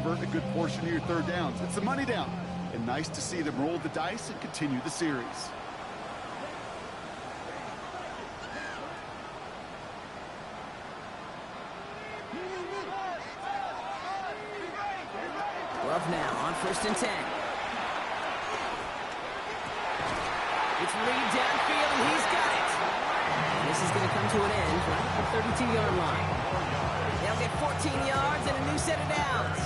convert a good portion of your third downs. It's the money down. And nice to see them roll the dice and continue the series. Love now on 1st and 10. It's Reed downfield, and he's got it. And this is going to come to an end right at the 32-yard line. They'll get 14 yards and a new set of downs.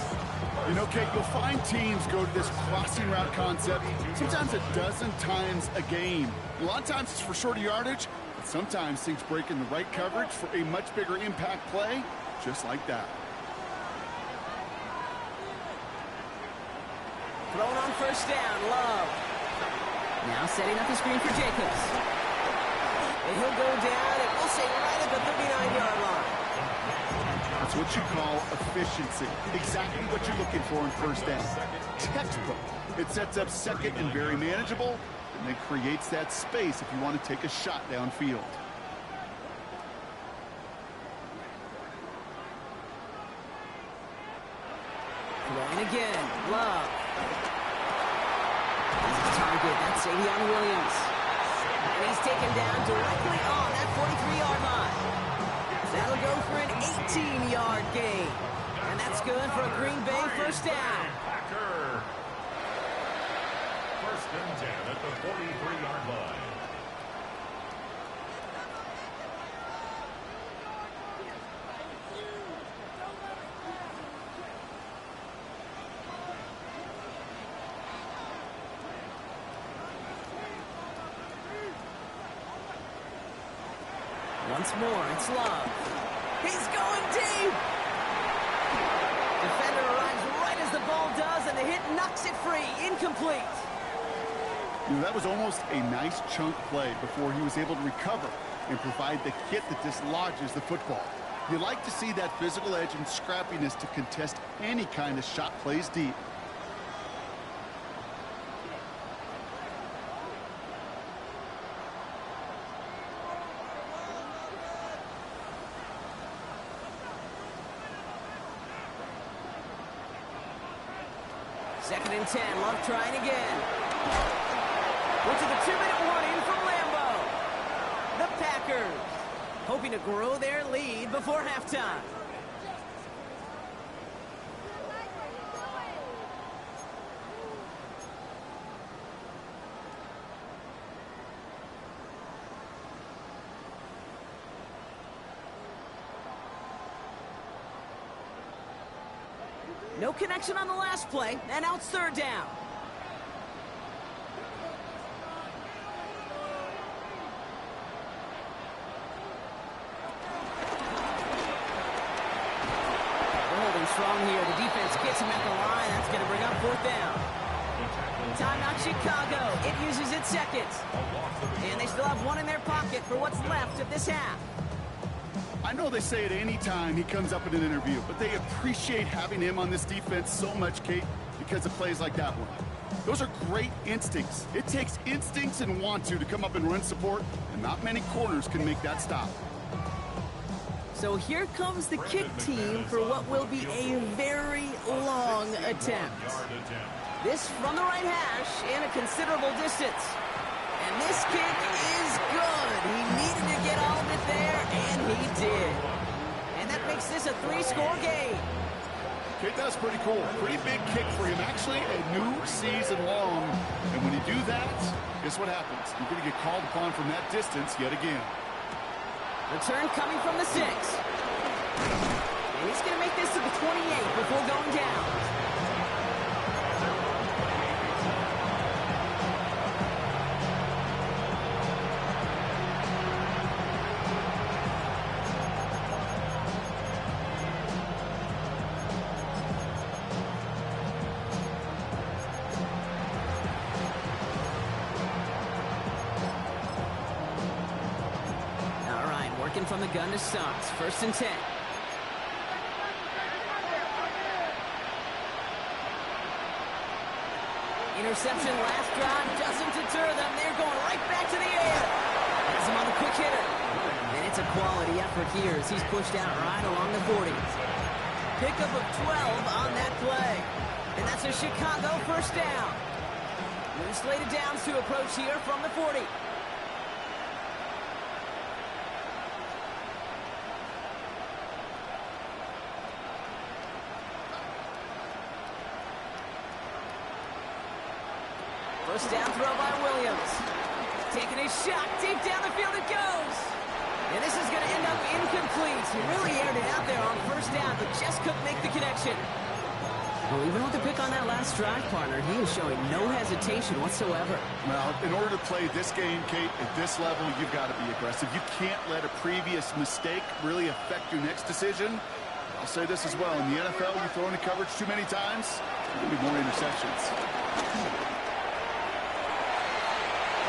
You know, Kate, you'll find teams go to this crossing route concept sometimes a dozen times a game. A lot of times it's for shorter yardage, but sometimes things break in the right coverage for a much bigger impact play, just like that. Thrown on 1st down, Love. Now setting up the screen for Jacobs. And he'll go down, and we'll say right at the 39-yard line. That's what you call efficiency. Exactly what you're looking for in 1st down. Textbook. It sets up 2nd and very manageable, and then creates that space if you want to take a shot downfield. Throwing again, Love. Target, that's Savion Williams. And he's taken down directly on that 43-yard line. That'll go for an 18-yard gain. And that's good for a Green Bay 1st down. 1st and 10 at the 43-yard line. Once more, it's Love. He's going deep. Defender arrives right as the ball does, and the hit knocks it free. Incomplete. You know, that was almost a nice chunk play before he was able to recover and provide the hit that dislodges the football. You like to see that physical edge and scrappiness to contest any kind of shot plays deep. Second and 10, Love trying again. Went to the 2-minute warning from Lambeau. The Packers hoping to grow their lead before halftime. No connection on the last play, and now it's 3rd down. They're holding strong here. The defense gets him at the line. That's going to bring up 4th down. Timeout Chicago. It uses its 2nd. And they still have 1 in their pocket for what's left of this half. I know they say it any time he comes up in an interview, but they appreciate having him on this defense so much, Kate, because of plays like that one. Those are great instincts. It takes instincts and want to come up and run support, and not many corners can make that stop. So here comes the kick team for what will be a very long attempt. This from the right hash and a considerable distance. And this kick is good. He needed to get all of it there, and he did. And that makes this a 3-score game. Kate, that's pretty cool. Pretty big kick for him. Actually, a new season long. And when you do that, guess what happens? You're going to get called upon from that distance yet again. Return coming from the 6. And he's going to make this to the 28 before going down. Working from the gun to Suggs. 1st and 10. Interception last drive doesn't deter them. They're going right back to the air. Has him on the quick hitter. And it's a quality effort here as he's pushed out right along the 40. Pickup of 12 on that play. That's a Chicago first down. New slated downs to approach here from the 40. First down throw by Williams. Taking a shot deep down the field it goes. And this is going to end up incomplete. He really aired it out there on first down, but just couldn't make the connection. Well, even with the pick on that last drive, partner, he is showing no hesitation whatsoever. Well, in order to play this game, Kate, at this level, you've got to be aggressive. You can't let a previous mistake really affect your next decision. I'll say this as well. In the NFL, you throw into coverage too many times, there'll be more interceptions.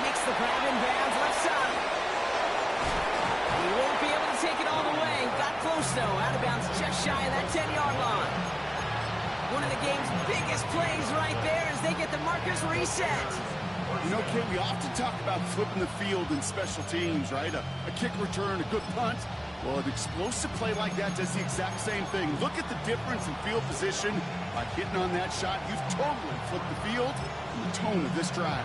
Makes the grab in bounds left side. He won't be able to take it all the way. Got close, though. Out of bounds just shy of that 10-yard line. One of the game's biggest plays right there as they get the markers reset. You know, Kate, we often talk about flipping the field in special teams, right? A kick return, a good punt. Well, an explosive play like that does the exact same thing. Look at the difference in field position. By hitting on that shot, you've totally flipped the field and the tone of this drive.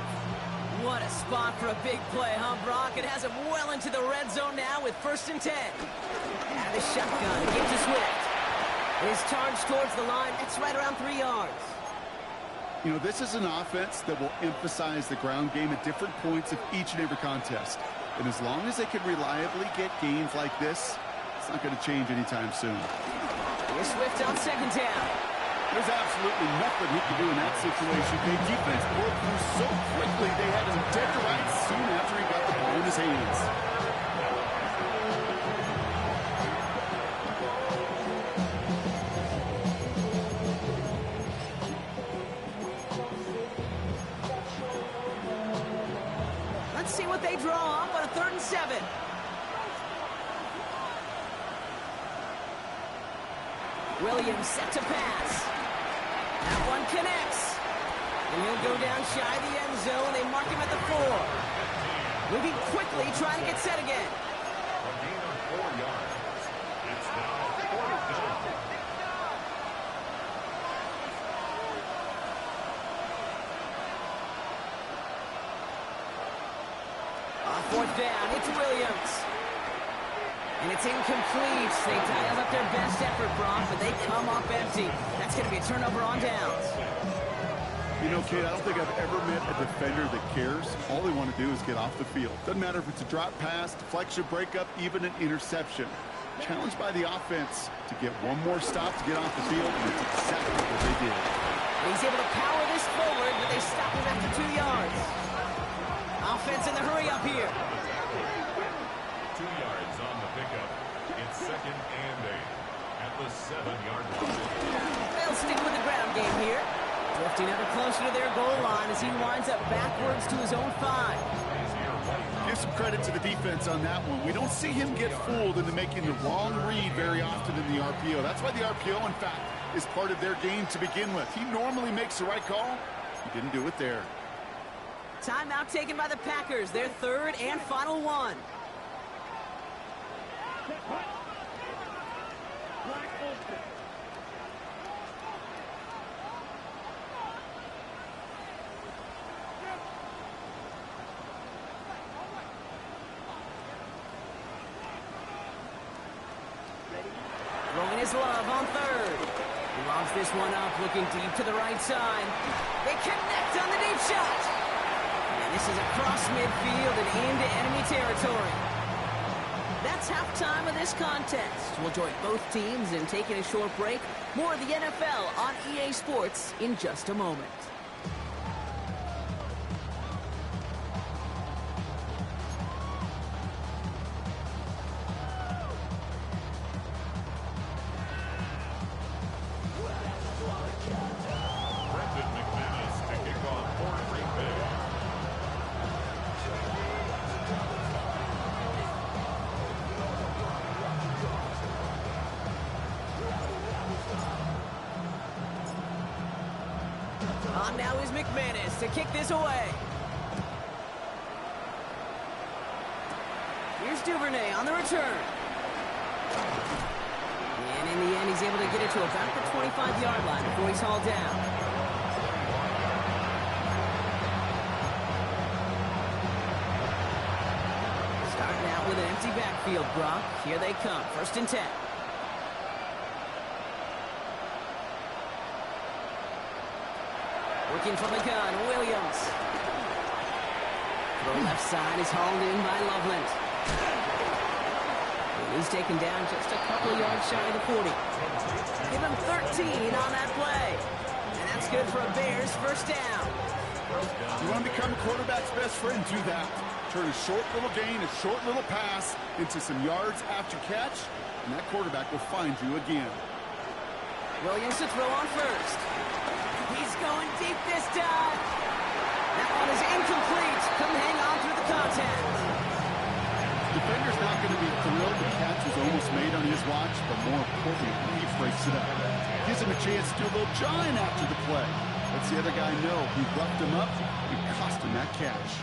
What a spot for a big play, huh, Brock? It has him well into the red zone now with 1st and 10. And the shotgun, gives to Swift. His charge towards the line, that's right around 3 yards. You know, this is an offense that will emphasize the ground game at different points of each and every contest. And as long as they can reliably get gains like this, it's not going to change anytime soon. Here's Swift on 2nd down. There's absolutely nothing he can do in that situation. The defense broke through so quickly, they had him dead to rights soon after he got the ball in his hands. Let's see what they draw up on a 3rd and 7. Williams set to pass. That one connects. And he'll go down shy of the end zone. They mark him at the 4. Moving quickly, trying to get set again. A gain of 4 yards. It's now 4th down. On 4th down, it's Williams. And it's incomplete. They dialed up their best effort, Brock, but they come up empty. That's going to be a turnover on downs. You know, Kate, I don't think I've ever met a defender that cares. All they want to do is get off the field. Doesn't matter if it's a drop pass, deflection, breakup, even an interception. Challenged by the offense to get one more stop to get off the field, and it's exactly what they did. He's able to power this forward, but they stop him after 2 yards. Offense in the hurry up here. 2 yards on the pickup. It's 2nd and 8 at the 7-yard line. They'll stick with the ground game here. Drifting ever closer to their goal line as he winds up backwards to his own 5. Give some credit to the defense on that one. We don't see him get fooled into making the wrong read very often in the RPO. That's why the RPO, in fact, is part of their game to begin with. He normally makes the right call. He didn't do it there. Timeout taken by the Packers, their 3rd and final one. Throwing his love on 3rd. He lobs this one up, looking deep to the right side. They connect on the deep shot. And this is across midfield and into enemy territory. That's halftime of this contest. We'll join both teams in taking a short break. More of the NFL on EA Sports in just a moment. On now is McManus to kick this away. Here's Duvernay on the return. And in the end, he's able to get it to about the 25-yard line before he's hauled down. with an empty backfield, Brock. Here they come. 1st and 10. Working from the gun, Williams. Throw left side is hauled in by Loveland. And he's taken down just a couple of yards shy of the 40. Give him 13 on that play. And that's good for a Bears 1st down. You want to become a quarterback's best friend, do that. Turn a short little gain, a short little pass into some yards after catch, and that quarterback will find you again. Williams to throw on 1st. He's going deep this time. That one is incomplete. Couldn't hang on through the contact. Defender's not going to be thrilled the catch was almost made on his watch, but more importantly, he breaks it up. Gives him a chance to do a little jawing after the play. Lets the other guy know he roughed him up and cost him that catch.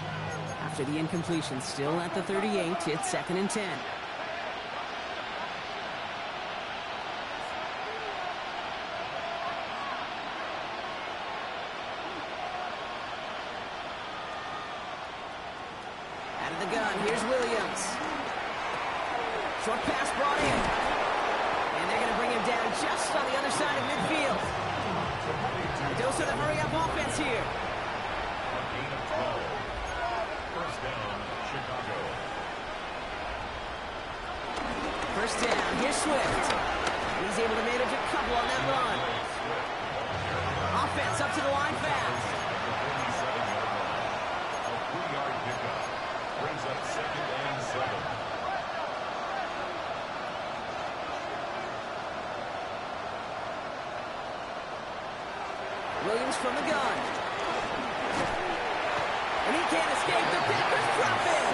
After the incompletion, still at the 38, it's 2nd and 10. Out of the gun, here's Williams. Short pass brought in. And they're going to bring him down just on the other side of midfield. A dose of the hurry-up offense here. First down, Chicago. 1st down, here's Swift. He's able to manage a couple on that run. Offense up to the line fast. A 3-yard pickup. Brings up 2nd and 7. Williams from the gun. And he can't escape. The Packers drop it.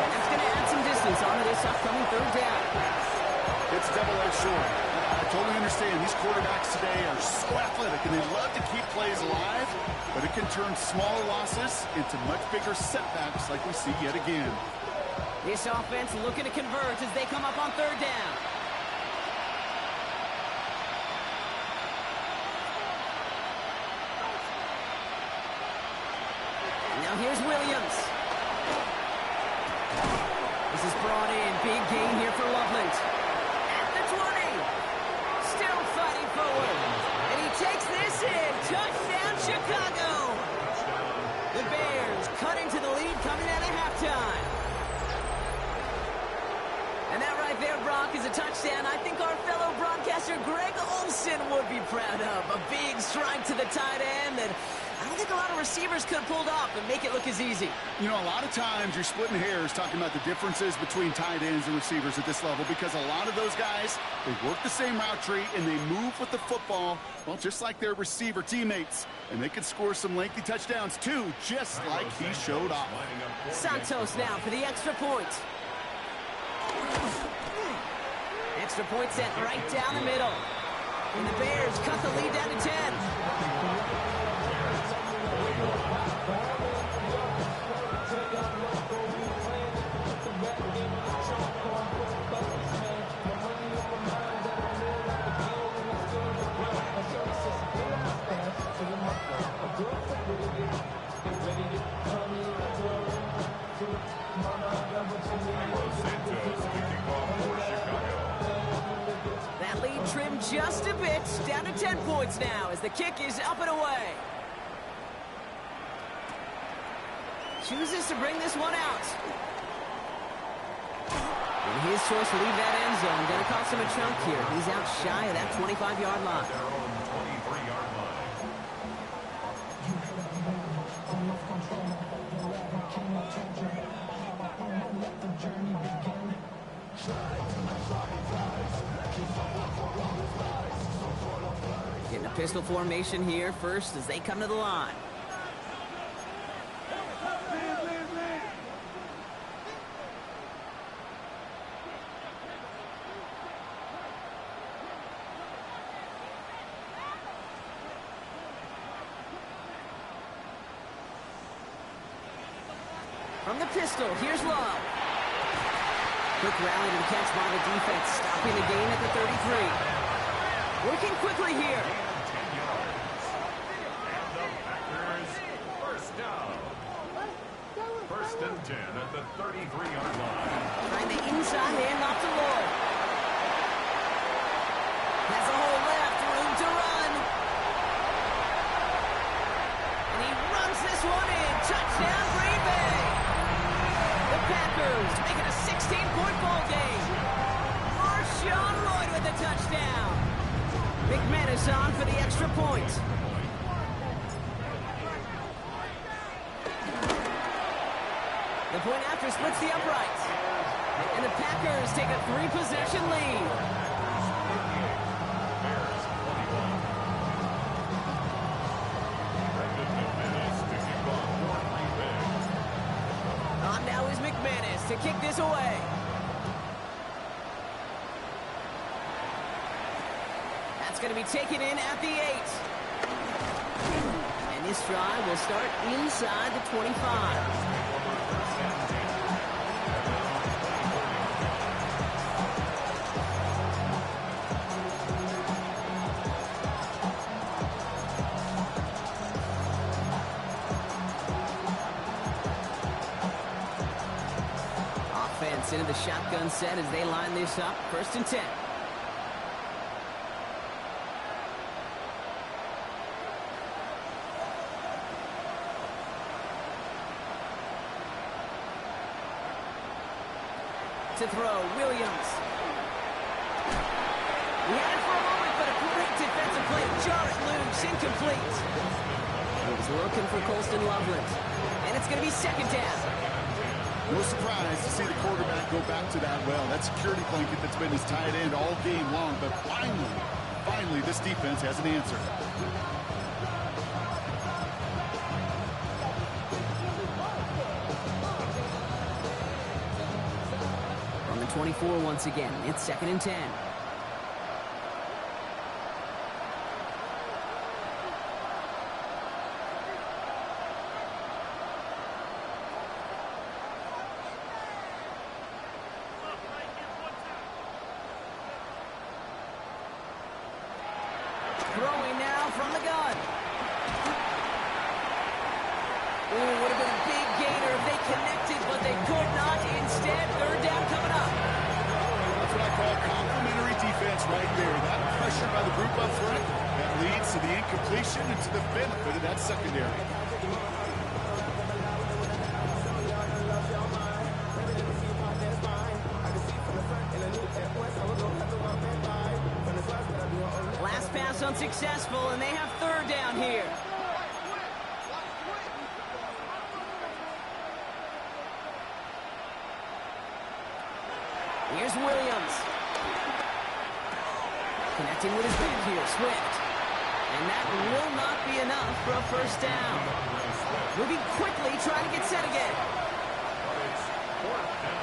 And that's going to add some distance onto this upcoming 3rd down. It's a double-edged sword. I totally understand. These quarterbacks today are so athletic, and they love to keep plays alive, but it can turn small losses into much bigger setbacks like we see yet again. This offense looking to convert as they come up on 3rd down. Now here's Williams. This is brought in. Big gain here for Loveland. At the 20. Still fighting forward. And he takes this in. Touchdown, Chicago. The Bears cut into the lead coming out of halftime. And that right there, Brock, is a touchdown I think our fellow broadcaster Greg Olsen would be proud of. A big strike to the tight end that I don't think a lot of receivers could have pulled off and make it look as easy. You know, a lot of times you're splitting hairs talking about the differences between tight ends and receivers at this level because a lot of those guys, they work the same route tree and they move with the football, well, just like their receiver teammates. And they can score some lengthy touchdowns, too, just like he showed off. Santos now for the extra point. Extra point set right down the middle. And the Bears cut the lead down to 10. That lead trimmed just a bit, down to 10 points now as the kick is up and away. Chooses to bring this one out. And his choice to leave that end zone going to cost him a chunk here. He's out shy of that 25-yard line. Their own 23-yard line. Getting a pistol formation here first as they come to the line. From the pistol, here's Love. Quick rally to the catch by the defense, stopping the gain at the 33. Working quickly here. 10 yards. And the Packers first down. 1st and and 10 at the 33-yard line. Trying the inside hand off to Lloyd. Has a hole left, room to run. And he runs this one in. Touchdown, Green Bay. The Packers make it a 16-point ball game. Marshawn Lloyd with the touchdown. McManus on for the extra point. The point after splits the uprights. And the Packers take a 3-possession lead. Bears 21. Brendan McManus to kick off for Green Bay. On now is McManus to kick this away. That's going to be taken in at the 8. And this drive will start inside the 25. Offense into the shotgun set as they line this up. 1st and 10. To throw, Williams. He had it for a moment, but a great defensive play. Jarrett loose, incomplete. He was looking for Colston Loveland. And it's going to be 2nd down. No surprise to see the quarterback go back to that well. That security blanket that's been his tight end all game long. But finally, this defense has an answer. On the 24 once again, it's 2nd and 10. Throwing now from the gun. Ooh, would have been a big gainer if they connected, but they could not. Instead, 3rd down coming up. That's what I call complementary defense right there. That pressure by the group up front, that leads to the incompletion and to the benefit of that secondary. Last pass unsuccessful, and they have 3rd down here. Here's Williams. Connecting with his back here, Swift. And that will not be enough for a 1st down. Moving quickly, trying to get set again. But it's 4th down.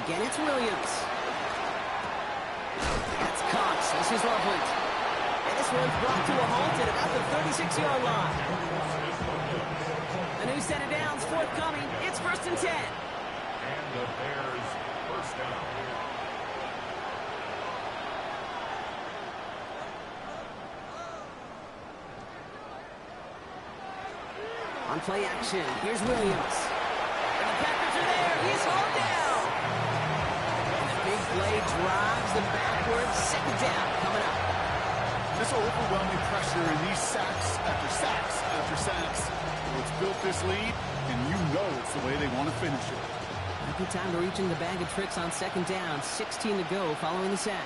Again, it's Williams. That's Cox. This is Loveland. And this one's brought to a halt at about the 36-yard line. A new set of downs forthcoming. It's 1st and 10. And the Bears 1st down. On play action, here's Williams. And the Packers are there. He's hauled down. Big play drives them backwards. 2nd down coming up. This overwhelming pressure and these sacks after sacks after sacks. It's built this lead, and you know it's the way they want to finish it. A good time to reach in the bag of tricks on 2nd down. 16 to go following the sack.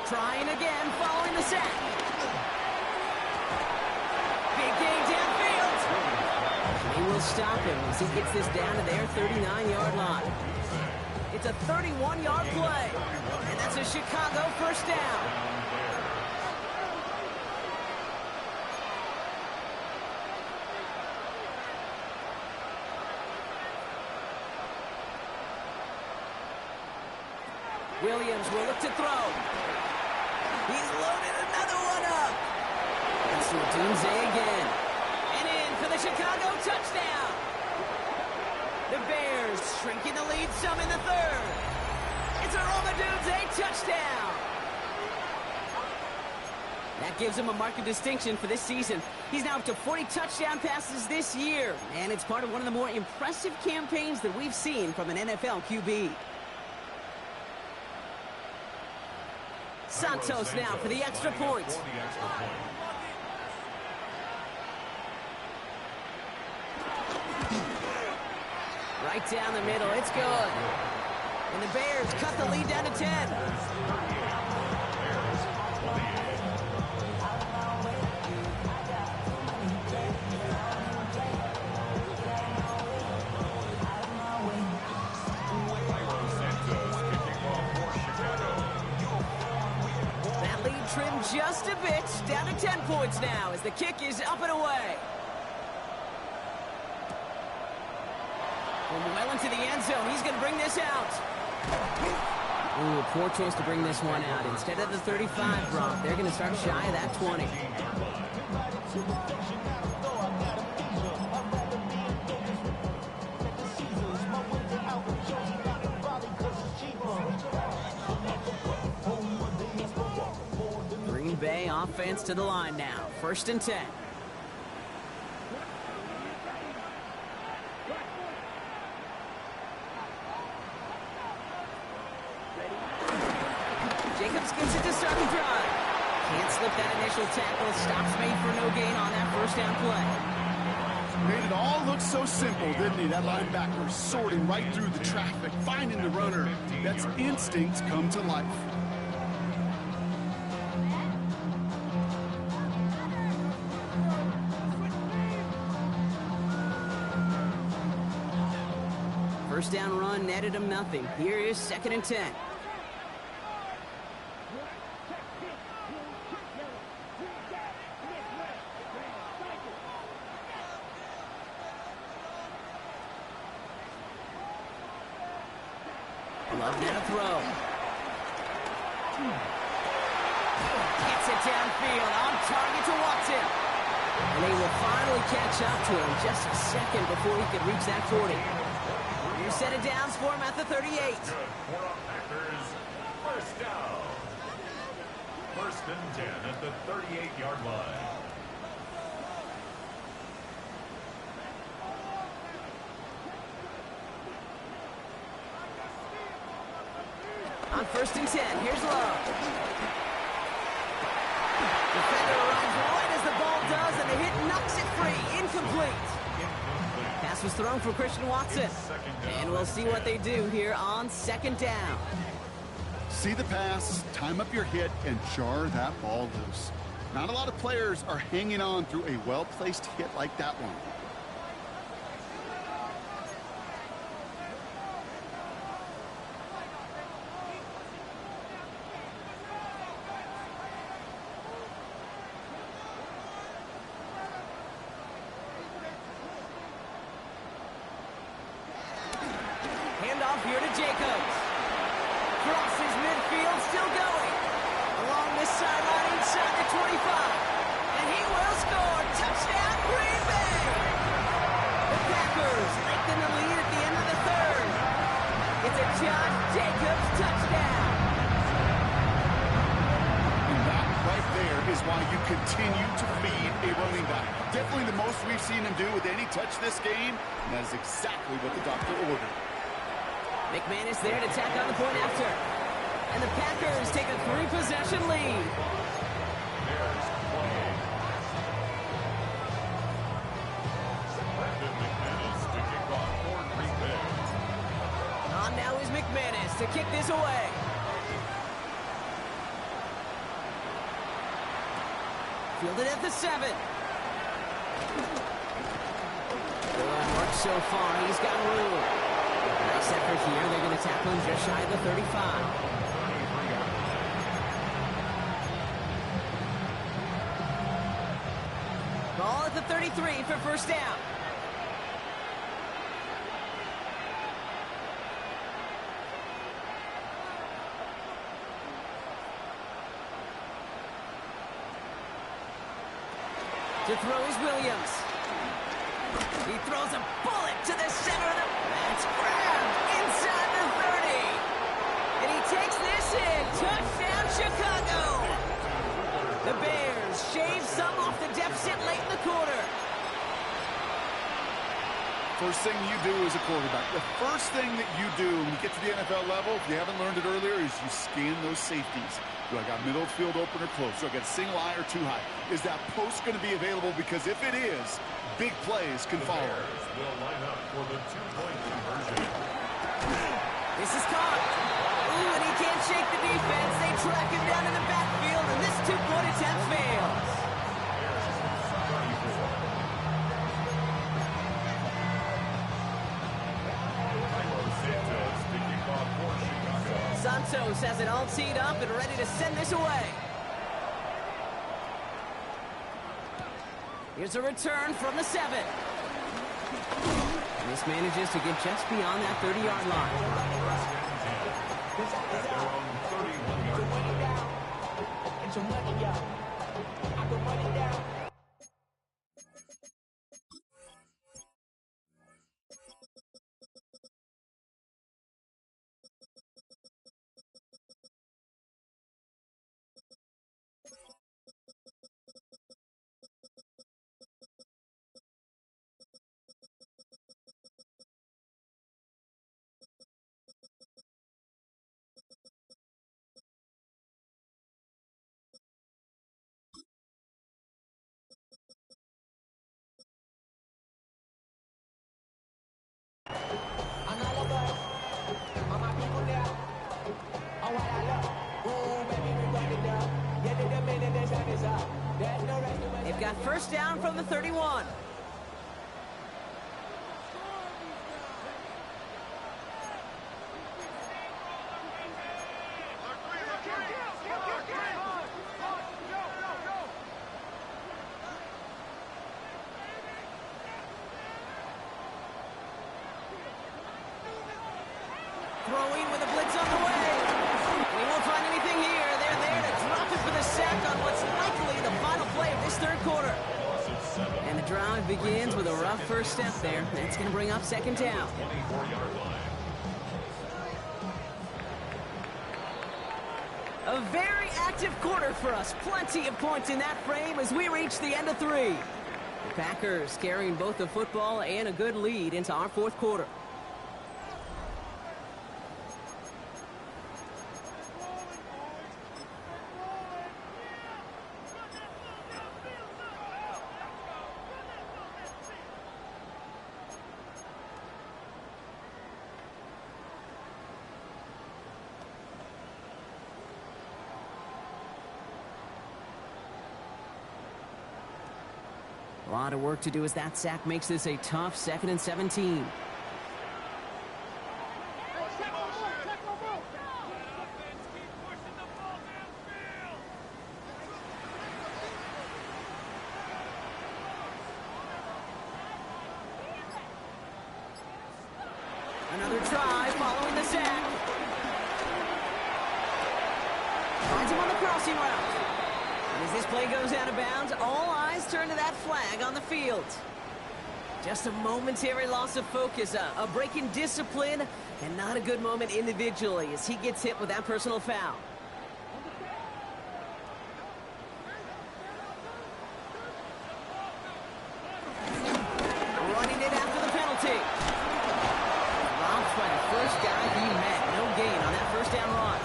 Trying again following the sack. Big gain downfield. They will stop him as he gets this down to their 39-yard line. It's a 31-yard play. And that's a Chicago first down. Williams will look to throw. He's loaded another one up. That's Odunze again. And in for the Chicago touchdown. The Bears shrinking the lead some in the third. It's a Odunze touchdown. That gives him a mark of distinction for this season. He's now up to 40 touchdown passes this year. And it's part of one of the more impressive campaigns that we've seen from an NFL QB. Santos now for the extra point. Right down the middle, it's good. And the Bears cut the lead down to 10. Trimmed just a bit, down to 10 points now as the kick is up and away. From well into the end zone, he's going to bring this out. Ooh, poor choice to bring this one out. Instead of the 35 drop, they're going to start shy of that 20. Bay offense to the line now. 1st and 10. Jacobs gets it to start the drive. Can't slip that initial tackle. Stops made for no gain on that first down play. Made it all look so simple, didn't he? That linebacker sorting right through the traffic, finding the runner. That's instincts come to life. First down run netted him nothing. Here is 2nd and 10. Love now to throw. Gets it downfield, on target to Watson. And they will finally catch up to him just a second before he could reach that 40. New set of downs for him at the 38. Good for our Packers. First down. 1st and 10 at the 38-yard line. On 1st and 10, here's Love. Defender arrives right as the ball does, and the hit knocks it free. Incomplete. Pass was thrown for Christian Watson. And we'll see what they do here on 2nd down. See the pass, time up your hit, and jar that ball loose. Not a lot of players are hanging on through a well-placed hit like that one. Handoff here to Jacobs. Crosses midfield, still going. Along this sideline inside the 25. And he will score. Touchdown, Green Bay. The Packers lengthen the lead at the end of the third. It's a Josh Jacobs touchdown. And that right there is why you continue to feed a running back. Definitely the most we've seen him do with any touch this game. And that is exactly what the doctor ordered. McManus there to tack on the point after. And the Packers take a 3-possession lead. On now is McManus to kick this away. Fielded at the 7. Good work so far. He's got room. Nice effort here. They're going to tackle him just shy of the 35. Ball at the 33 for first down. To throw is Williams. He throws a bullet to the center of the... That's grabbed inside the 30. And he takes this in. Touchdown, Chicago. The Bears shave some off the deficit late in the quarter. First thing you do as a quarterback, the first thing that you do when you get to the NFL level, if you haven't learned it earlier, is you scan those safeties. Do I got middle of field open or close? Do I got a single eye or too high? Is that post going to be available? Because if it is, big plays can follow. Will line up for the two-point conversion. This is caught. Ooh, and he can't shake the defense. They track him down in the backfield, and this two-point attempt fails. Santos has it all teed up and ready to send this away. Here's a return from the 7. And this manages to get just beyond that 30-yard line. They've got first down from the 31. Throwing with a blitz on the way. We won't find anything here. They're there to drop it for the sack on what's likely the final play of this third quarter. And the drive begins with a rough first step there. That's going to bring up second down. A very active quarter for us. Plenty of points in that frame as we reach the end of 3. The Packers carrying both the football and a good lead into our fourth quarter. A lot of work to do as that sack makes this a tough 2nd and 17. Another try following the sack. Finds him on the crossing route. And as this play goes out of bounds, all eyes turn to that flag on the field. Just a momentary loss of focus, a break in discipline, and not a good moment individually as he gets hit with that personal foul. Running it after the penalty. Robbed by the first guy he met. No gain on that first down run.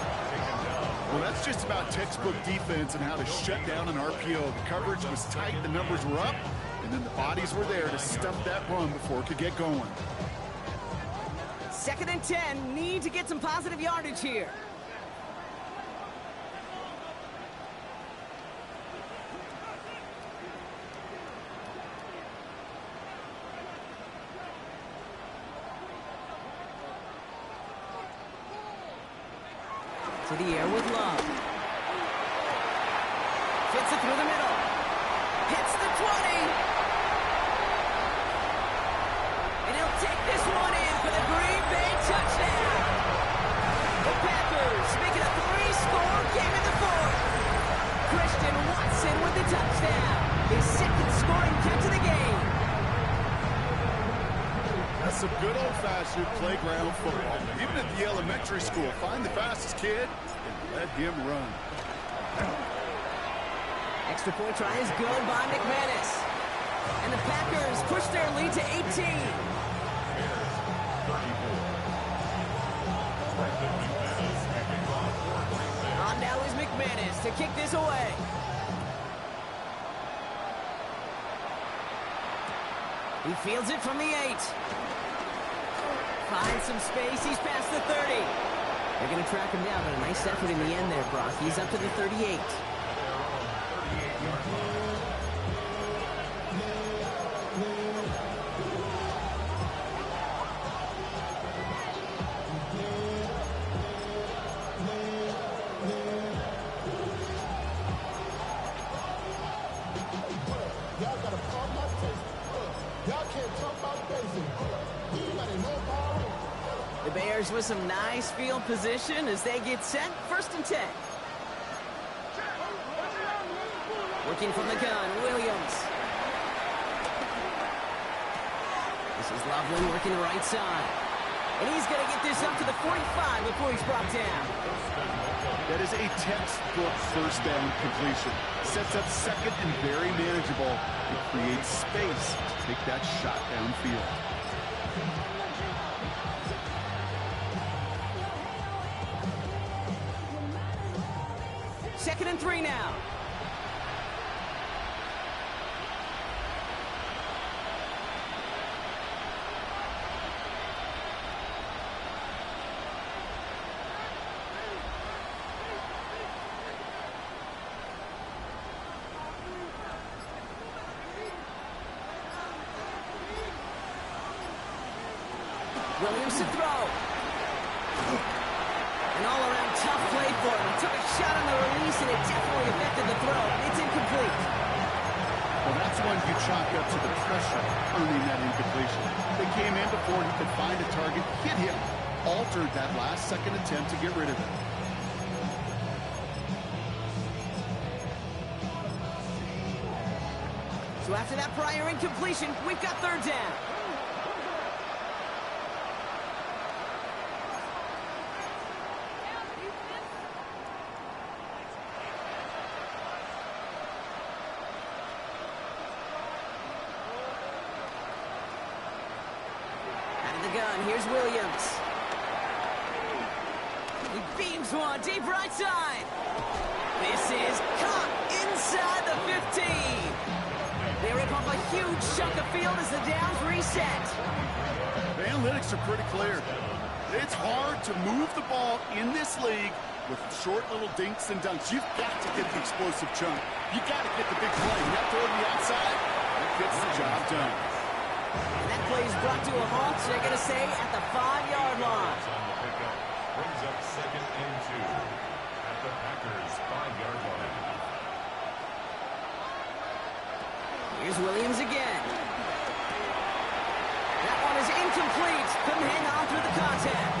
Well, that's just about textbook defense and how to shut down an RPO. The coverage was tight, the numbers were up, and then the bodies were there to stump that run before it could get going. 2nd and 10, need to get some positive yardage here. To the air with Love. Fits it through the middle. Hits the 20. And he'll take this one in for the Green Bay touchdown. The Packers make it a 3-score game in the fourth. Christian Watson with the touchdown. His second scoring catch of the game. That's some good old-fashioned playground football. Even at the elementary school, find the fastest kid and let him run. Extra point try is good by McManus. And the Packers push their lead to 18. On now is McManus to kick this away. He fields it from the 8. Finds some space. He's past the 30. They're going to track him down, but a nice effort in the end there, Brock. He's up to the 38. The Bears with some nice field position as they get set. 1st and 10. Working from the gun, Williams. This is Loveland working the right side. And he's going to get this up to the 45 before he's brought down. That is a textbook first down completion. Sets up second and very manageable. It creates space to take that shot downfield. Second and 3 now. Williams to throw. An all-around tough play for him. He took a shot on the release, and it definitely affected the throw. It's incomplete. Well, that's one you chalk up to the pressure earning that incompletion. They came in before he could find a target, hit him, altered that last-second attempt to get rid of it. So after that prior incompletion, we've got 3rd down. Here's Williams. He beams one deep right side. This is caught inside the 15. They rip off a huge chunk of field as the downs reset. The analytics are pretty clear. It's hard to move the ball in this league with short little dinks and dunks. You've got to get the explosive chunk. You've got to get the big play. You have to throw to the outside. That gets the job done. And that play is brought to a halt, so they're going to say at the 5-yard line. Brings up 2nd and 2 at the Packers' 5-yard line. Here's Williams again. That one is incomplete. Couldn't hang on through the contact.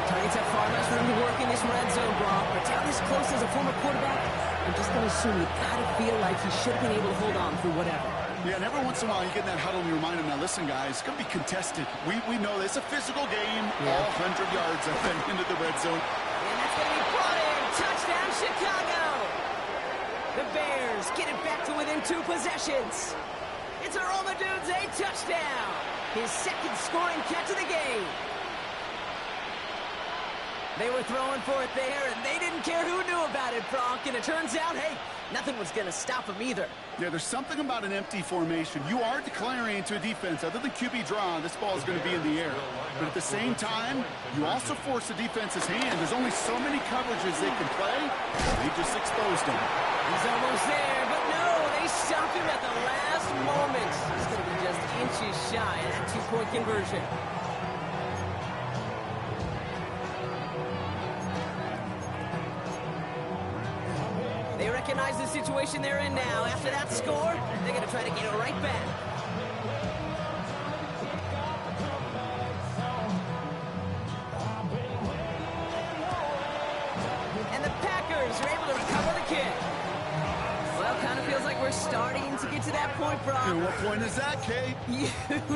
Targets have far less room to work in this red zone, Brock. But down this close as a former quarterback, I'm just going to assume you got to feel like he should have been able to hold on through whatever. Yeah, and every once in a while you get in that huddle and you remind them, now listen guys, it's going to be contested. We know it's a physical game, all 100 yards up and into the red zone. And that's going to be brought in. Touchdown, Chicago. The Bears get it back to within 2 possessions. It's Romadude's a touchdown. His second scoring catch of the game. They were throwing for it there, and they didn't care who knew about it, Brock. And it turns out, hey, nothing was going to stop them either. Yeah, there's something about an empty formation. You are declaring into a defense. Other than QB draw, this ball is going to be in the air. But at the same time, you also force the defense's hand. There's only so many coverages they can play. They just exposed him. He's almost there, but no, they stopped him at the last moment. He's going to be just inches shy of that 2-point conversion. recognize the situation they're in now. After that score, they're going to try to get it right back. And the Packers are able to recover the kick. Well, kind of feels like we're starting to get to that point, Brock. And what point is that, Kate? You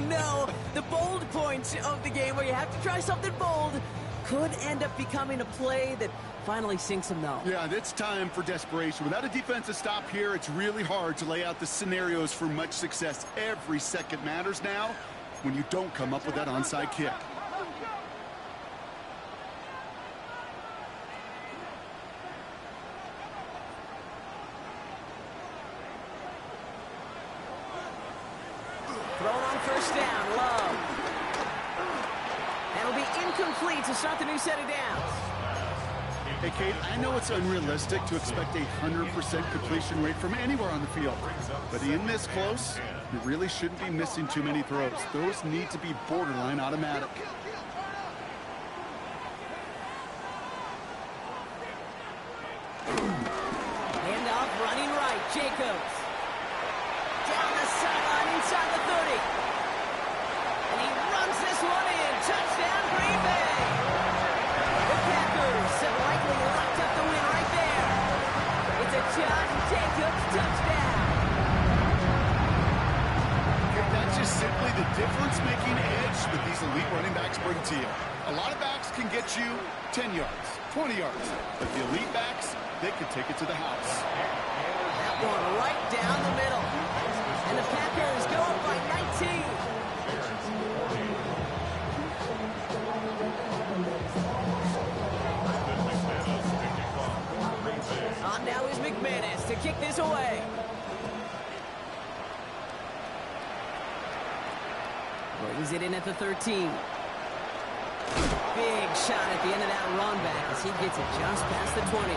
know, the bold point of the game where you have to try something bold could end up becoming a play that finally sinks them, though. Yeah, it's time for desperation. Without a defensive stop here, it's really hard to lay out the scenarios for much success. Every second matters now when you don't come up with that onside kick. Thrown on first down, Love. And it'll be incomplete to start the new set of downs. Hey, Kate, I know it's unrealistic to expect a 100% completion rate from anywhere on the field. But in this close, you really shouldn't be missing too many throws. Those need to be borderline automatic. Handoff running right, Jacobs. Down the sideline inside the 30. And he runs this one in. Touchdown, Green Bay. The Packers have likely locked up the win right there. It's a Josh Jacobs touchdown. That's just simply the difference-making edge that these elite running backs bring to you. A lot of backs can get you 10 yards, 20 yards. But the elite backs, they can take it to the house. That one right down the middle. And the Packers go up by 19. On now is McManus to kick this away. Brings it in at the 13. Big shot at the end of that run back as he gets it just past the 20.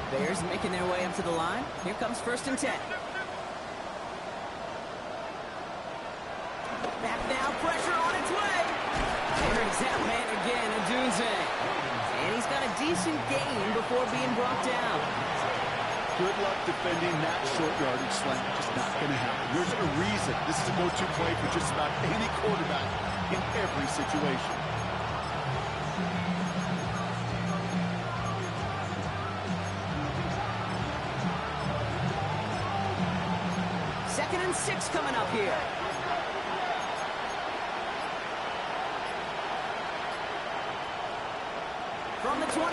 Bears making their way up to the line. Here comes 1st and 10. Back now, pressure on its way. There's that man again, Adunze. And he's got a decent gain before being brought down. Good luck defending that short yardage slant. Just not going to happen. There's a reason this is a go-to play for just about any quarterback in every situation. Second and 6 coming up here. From the 28.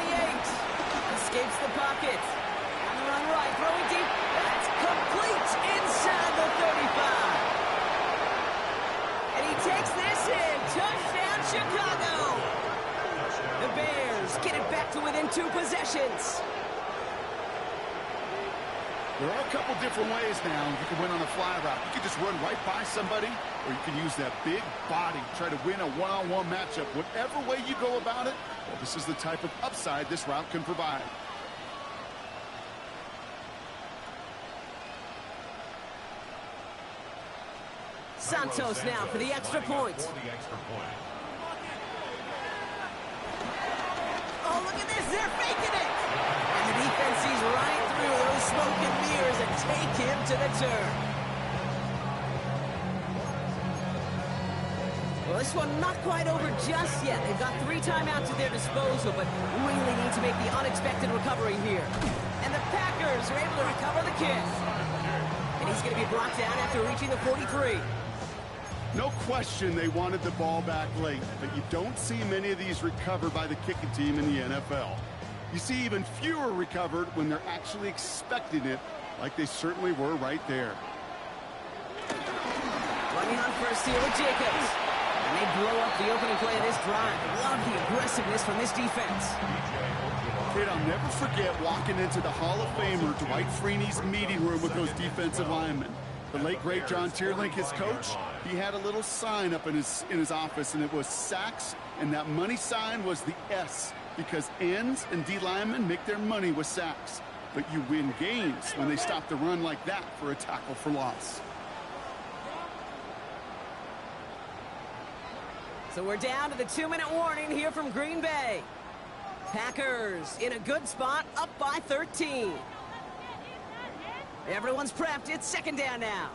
Escapes the pocket. On the run right, throwing deep. That's complete inside the 35. And he takes this in. Touchdown, Chicago. The Bears get it back to within 2 possessions. There are a couple different ways now you can win on a fly route. You can just run right by somebody, or you can use that big body, try to win a one-on-one matchup. Whatever way you go about it, well, this is the type of upside this route can provide. Santos now for the extra point. Oh, look at this. They're faking it. And the defense sees right through those smoke and mirrors and take him to the turn. Well, this one not quite over just yet. They've got 3 timeouts at their disposal, but really need to make the unexpected recovery here. And the Packers are able to recover the kick. And he's going to be brought down after reaching the 43. No question they wanted the ball back late, but you don't see many of these recovered by the kicking team in the NFL. You see even fewer recovered when they're actually expecting it, like they certainly were right there. Running on first here with Jacobs. And they blow up the opening play of this drive. Love the aggressiveness from this defense. Kid, I'll never forget walking into the Hall of Famer Dwight Freeney's meeting room with those defensive linemen. The late, great John Tierlink, his coach, he had a little sign up in his office, and it was sacks, and that money sign was the S, because ends and D linemen make their money with sacks. But you win games when they stop the run like that for a tackle for loss. So we're down to the 2-minute warning here from Green Bay. Packers in a good spot, up by 13. Everyone's prepped. It's second down now.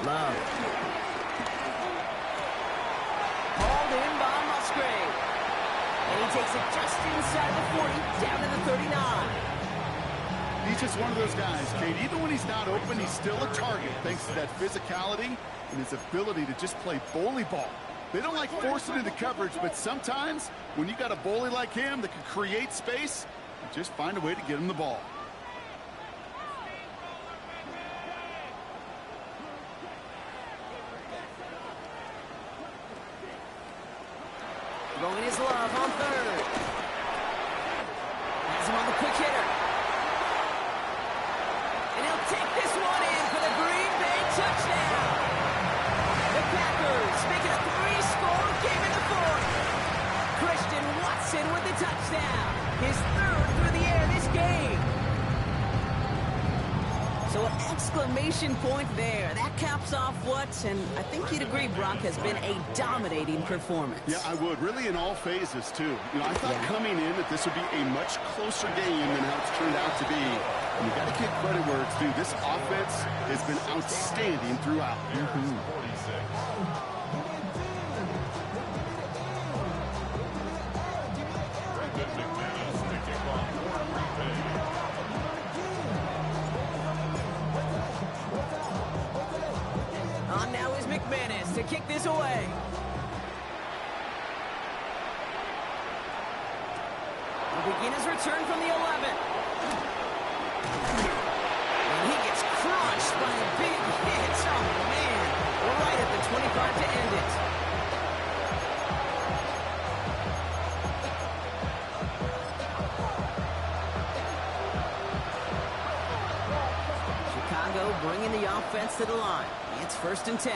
Love. Hauled in by Musgrave. And he takes it just inside the 40, down to the 39. He's just one of those guys, Kate. Even when he's not open, he's still a target, thanks to that physicality and his ability to just play bully ball. They don't like forcing into coverage, but sometimes when you got a bully like him that can create space, you just find a way to get him the ball. Throwing his love on third. Has him on the quick hitter. And he'll take this one in for the Green Bay touchdown. The Packers make it a 3-score game in the fourth. Christian Watson with the touchdown. His third through the air this game. So an exclamation point there. That caps off what, and I think you'd agree, Brock, has been a dominating performance. Yeah, I would. Really in all phases, too. You know, I thought coming in that this would be a much closer game than how it's turned out to be. And you got to give credit where it's due. This offense has been outstanding throughout. On now is McManus to kick this away. He'll begin his return from the 11. And he gets crushed by a big hit. Oh, man. Right at the 25 to end it. Chicago bringing the offense to the line. It's 1st and 10.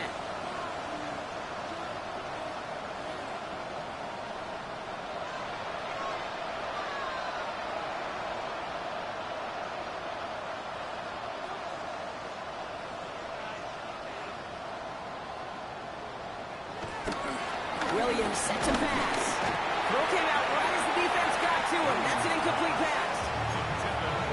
Williams set to pass. Throw came out right as the defense got to him. That's an incomplete pass.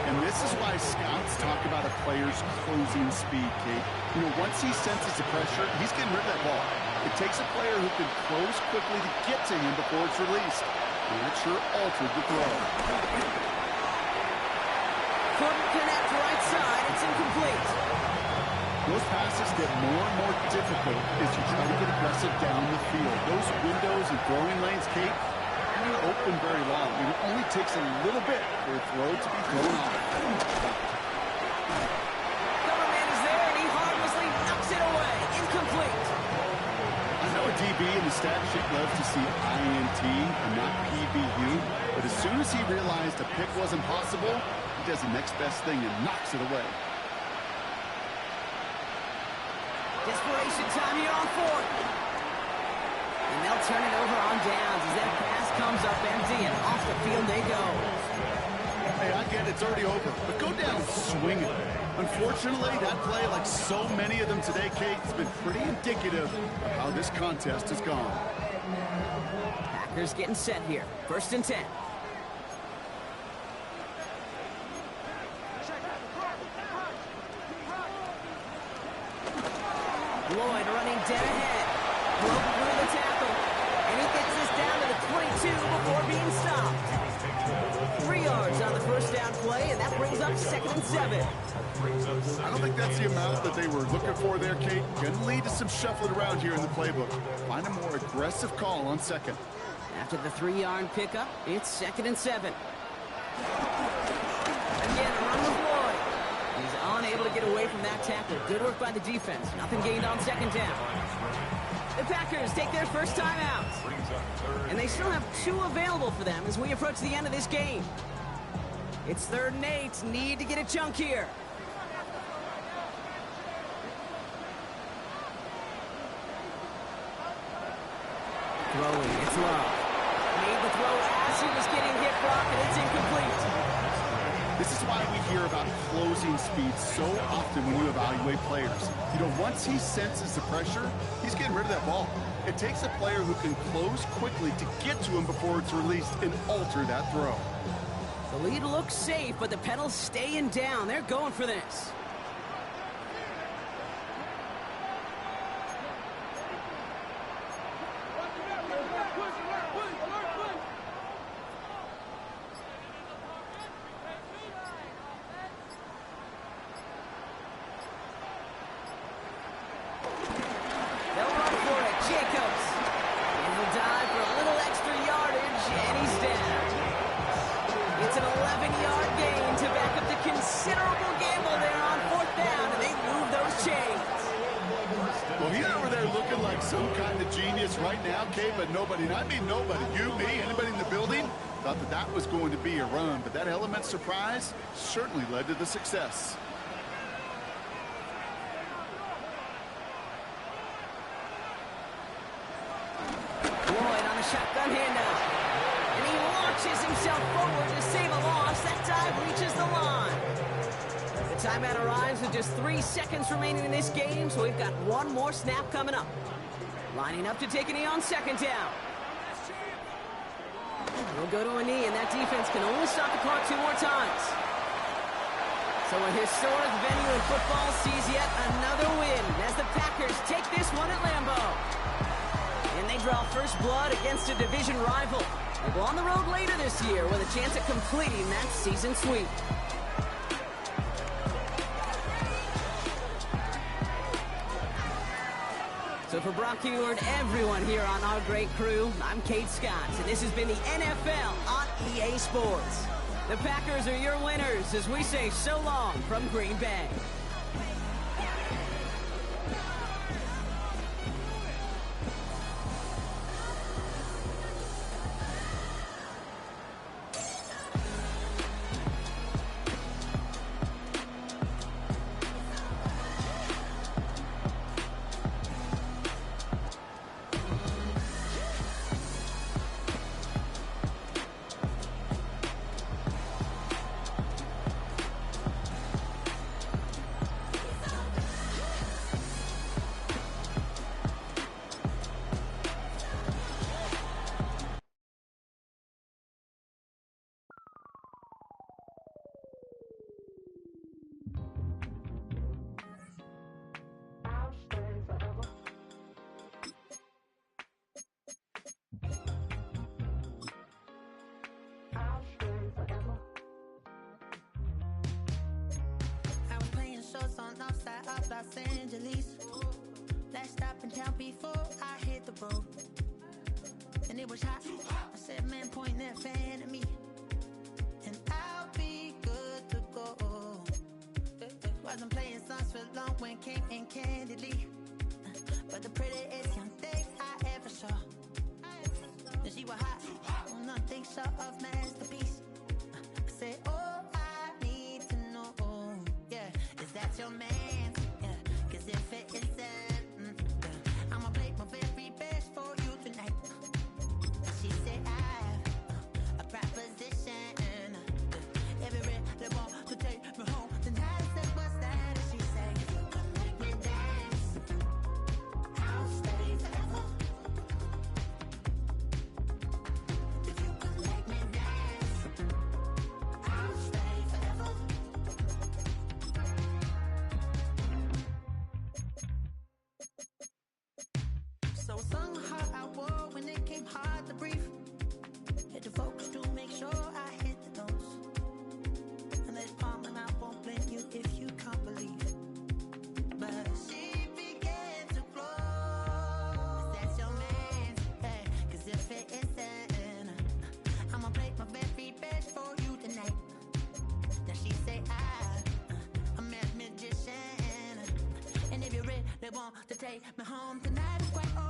And this is why scouts talk about a player's closing speed, Kate. You know, once he senses the pressure, he's getting rid of that ball. It takes a player who can close quickly to get to him before it's released. And that sure altered the throw. Couldn't connect right side. It's incomplete. Those passes get more and more difficult as you try to get aggressive down the field. Those windows and throwing lanes, Kate, they're not open very long. And it only takes a little bit for a throw to be thrown off. Coverman is there, and he harmlessly knocks it away. Incomplete. I know a DB in the stat sheet loves to see INT and not PBU, but as soon as he realized a pick wasn't possible, he does the next best thing and knocks it away. Desperation time here on fourth. And they'll turn it over on downs as that pass comes up empty, and off the field they go. Hey, I get it. It's already over. But go down swinging. Unfortunately, that play, like so many of them today, Kate, has been pretty indicative of how this contest has gone. Packers getting set here. 1st and 10. Lloyd running dead ahead. Broke through the tackle. And he gets this down to the 22 before being stopped. 3 yards on the first down play, and that brings up 2nd and 7. I don't think that's the amount that they were looking for there, Kate. Going to lead to some shuffling around here in the playbook. Find a more aggressive call on 2nd. After the 3-yard pickup, it's 2nd and 7. Again, a run with Lloyd. He's unable to get away from that tackle. Good work by the defense. Nothing gained on 2nd down. The Packers take their first time out. And they still have 2 available for them as we approach the end of this game. It's 3rd and 8. Need to get a chunk here. Throwing, it's Love. Made the throw as he was getting hit, Brock, and it's incomplete. This is why we hear about closing speed so often when you evaluate players. You know, once he senses the pressure, he's getting rid of that ball. It takes a player who can close quickly to get to him before it's released and alter that throw. The lead looks safe, but the pedal's staying down. They're going for this. Some kind of genius right now, Kate, but nobody, I mean nobody, you, me, anybody in the building, thought that that was going to be a run, but that element surprise certainly led to the success. Lloyd on the shotgun handout, and he launches himself forward to save a loss. That dive reaches the line. The timeout arrives with just 3 seconds remaining in this game, so we've got 1 more snap coming up. Lining up to take a knee on 2nd down. He'll go to a knee, and that defense can only stop the clock 2 more times. So a historic venue in football sees yet another win as the Packers take this one at Lambeau. And they draw first blood against a division rival. They go on the road later this year with a chance at completing that season sweep. So for Brock Heward, everyone here on our great crew, I'm Kate Scott, and this has been the NFL on EA Sports. The Packers are your winners as we say so long from Green Bay. Los Angeles. Last stop in town before I hit the road. And it was hot. I said, man, point that fan at me. And I'll be good to go. Wasn't playing songs for long when came in candidly. But the prettiest young thing I ever saw. And she was hot. Nothing short of masterpiece. I said, oh, I need to know. Yeah, is that your man? Yeah, cause if it isn't, yeah, I'ma play my very best for you tonight. She said I have a proposition. Every red want to take me home tonight. I said, what's that? And she said, if you can make me dance, I'll stay forever. If you can make me dance, I'll stay forever. want to take me home tonight. Quite